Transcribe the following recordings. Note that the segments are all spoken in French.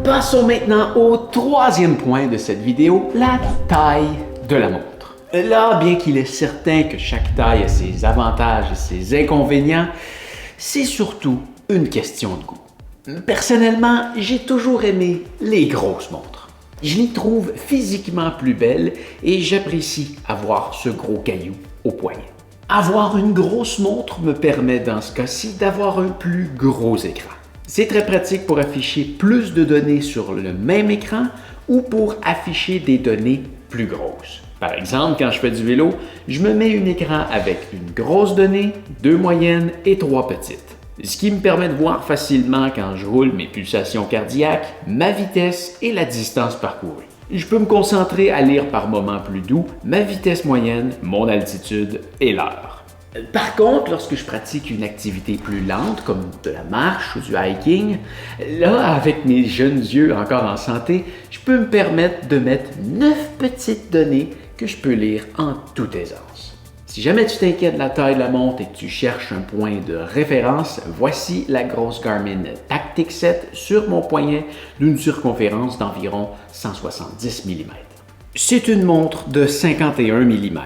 Passons maintenant au troisième point de cette vidéo, la taille de la montre. Là, bien qu'il est certain que chaque taille a ses avantages et ses inconvénients, c'est surtout une question de goût. Personnellement, j'ai toujours aimé les grosses montres. Je les trouve physiquement plus belles et j'apprécie avoir ce gros caillou au poignet. Avoir une grosse montre me permet dans ce cas-ci d'avoir un plus gros écran. C'est très pratique pour afficher plus de données sur le même écran ou pour afficher des données plus grosses. Par exemple, quand je fais du vélo, je me mets un écran avec une grosse donnée, 2 moyennes et 3 petites. Ce qui me permet de voir facilement quand je roule mes pulsations cardiaques, ma vitesse et la distance parcourue. Je peux me concentrer à lire par moments plus doux ma vitesse moyenne, mon altitude et l'heure. Par contre, lorsque je pratique une activité plus lente, comme de la marche ou du hiking, là, avec mes jeunes yeux encore en santé, je peux me permettre de mettre 9 petites données que je peux lire en toute aisance. Si jamais tu t'inquiètes de la taille de la montre et que tu cherches un point de référence, voici la grosse Garmin Tactix 7 sur mon poignet d'une circonférence d'environ 170 mm. C'est une montre de 51 mm.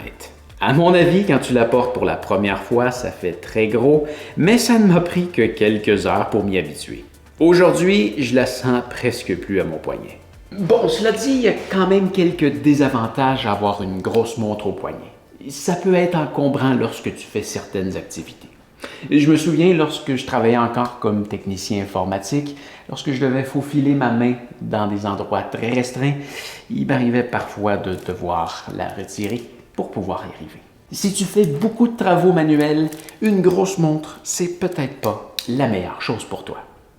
À mon avis, quand tu la portes pour la première fois, ça fait très gros, mais ça ne m'a pris que quelques heures pour m'y habituer. Aujourd'hui, je la sens presque plus à mon poignet. Bon, cela dit, il y a quand même quelques désavantages à avoir une grosse montre au poignet. Ça peut être encombrant lorsque tu fais certaines activités. Je me souviens lorsque je travaillais encore comme technicien informatique, lorsque je devais faufiler ma main dans des endroits très restreints, il m'arrivait parfois de devoir la retirer pour pouvoir y arriver. Si tu fais beaucoup de travaux manuels, une grosse montre, c'est peut-être pas la meilleure chose pour toi.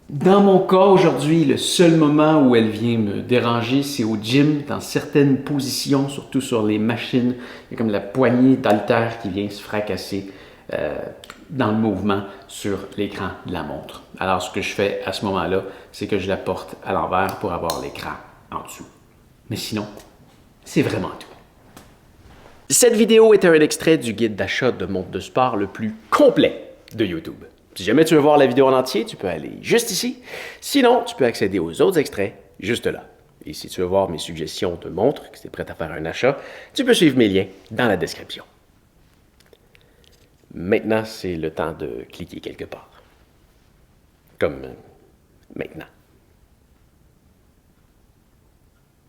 Dans mon cas aujourd'hui, le seul moment où elle vient me déranger, c'est au gym, dans certaines positions, surtout sur les machines. Il y a comme la poignée d'haltère qui vient se fracasser dans le mouvement sur l'écran de la montre. Alors ce que je fais à ce moment-là, c'est que je la porte à l'envers pour avoir l'écran en dessous. Mais sinon, c'est vraiment tout. Cette vidéo est un extrait du guide d'achat de montres de sport le plus complet de YouTube. Si jamais tu veux voir la vidéo en entier, tu peux aller juste ici. Sinon, tu peux accéder aux autres extraits juste là. Et si tu veux voir mes suggestions de montres, que tu es prêt à faire un achat, tu peux suivre mes liens dans la description. Maintenant, c'est le temps de cliquer quelque part. Comme maintenant.